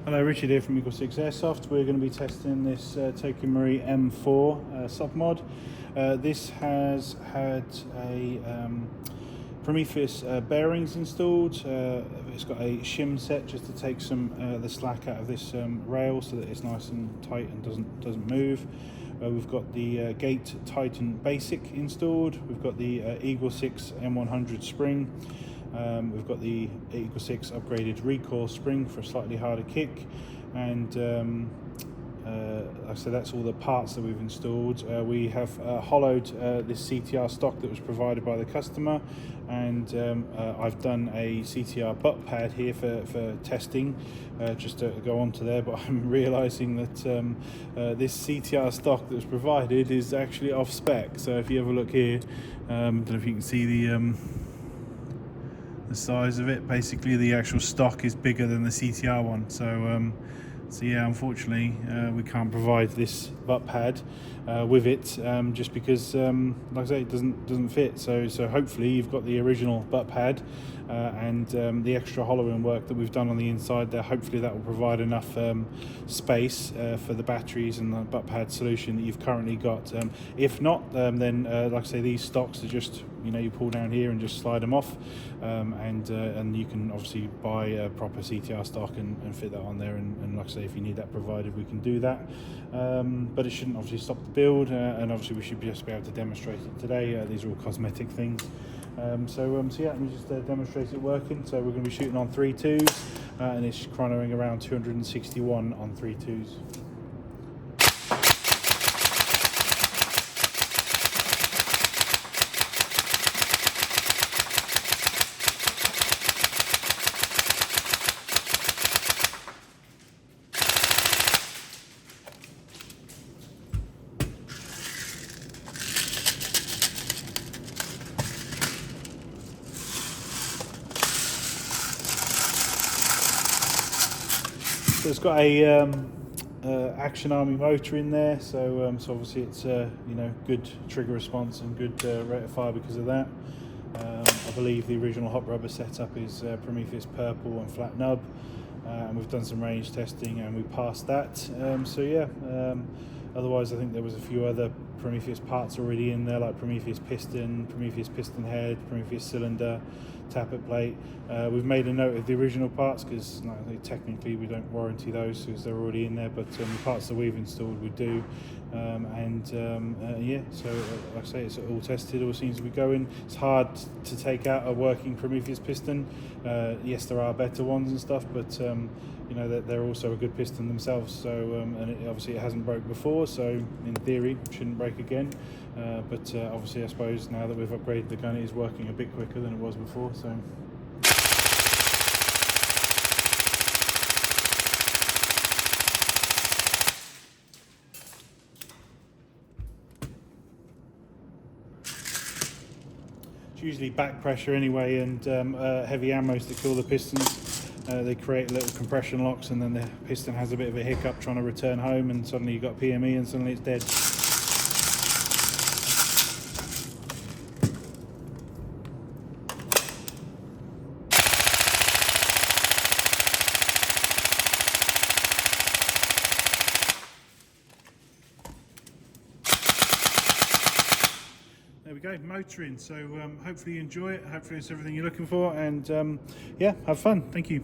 Hello, Richard here from TM Airsoft. We're going to be testing this TM M4 submod. This has had a Prometheus bearings installed. It's got a shim set just to take some the slack out of this rail so that it's nice and tight and doesn't move. We've got the Gate Titan Basic installed. We've got the Eagle 6 M100 spring. We've got the Eagle 6 upgraded Recoil spring for a slightly harder kick, and like I said, that's all the parts that we've installed. We have hollowed this CTR stock that was provided by the customer, and I've done a CTR butt pad here for testing, just to go onto there, but I'm realising that this CTR stock that was provided is actually off spec. So if you have a look here, I don't know if you can see the size of it. Basically the actual stock is bigger than the CTR one, so yeah, unfortunately we can't provide this butt pad with it, just because like I say, it doesn't fit. So hopefully you've got the original butt pad and the extra hollowing work that we've done on the inside there. Hopefully that will provide enough space for the batteries and the butt pad solution that you've currently got. If not, then like I say, these stocks are just, you pull down here and just slide them off, and you can obviously buy a proper CTR stock and fit that on there, and like I say, if you need that provided, we can do that, but it shouldn't obviously stop the build, and obviously we should just be able to demonstrate it today. These are all cosmetic things, so yeah, let me just demonstrate it working. So we're going to be shooting on 3.2s, and it's chronoing around 261 on 3.2s. So it's got a Action Army motor in there, so obviously it's good trigger response and good rate of fire because of that. I believe the original hot rubber setup is Prometheus purple and flat nub, and we've done some range testing and we passed that. So yeah, otherwise I think there was a few other Prometheus parts already in there, like Prometheus piston head, Prometheus cylinder, tappet plate. We've made a note of the original parts because technically we don't warranty those because they're already in there, but the parts that we've installed we do. Yeah, so like I say, it's all tested, all seems to be going. It's hard to take out a working Prometheus piston. Yes, there are better ones and stuff, but they're also a good piston themselves. So and obviously it hasn't broke before, so in theory it shouldn't break again. But obviously I suppose now that we've upgraded the gun, it is working a bit quicker than it was before. So. Usually back pressure anyway, and heavy ammos to kill the pistons. They create little compression locks, and then the piston has a bit of a hiccup trying to return home, and suddenly you've got PME and suddenly it's dead. There we go, motoring. So hopefully you enjoy it. Hopefully it's everything you're looking for, and yeah, have fun. Thank you.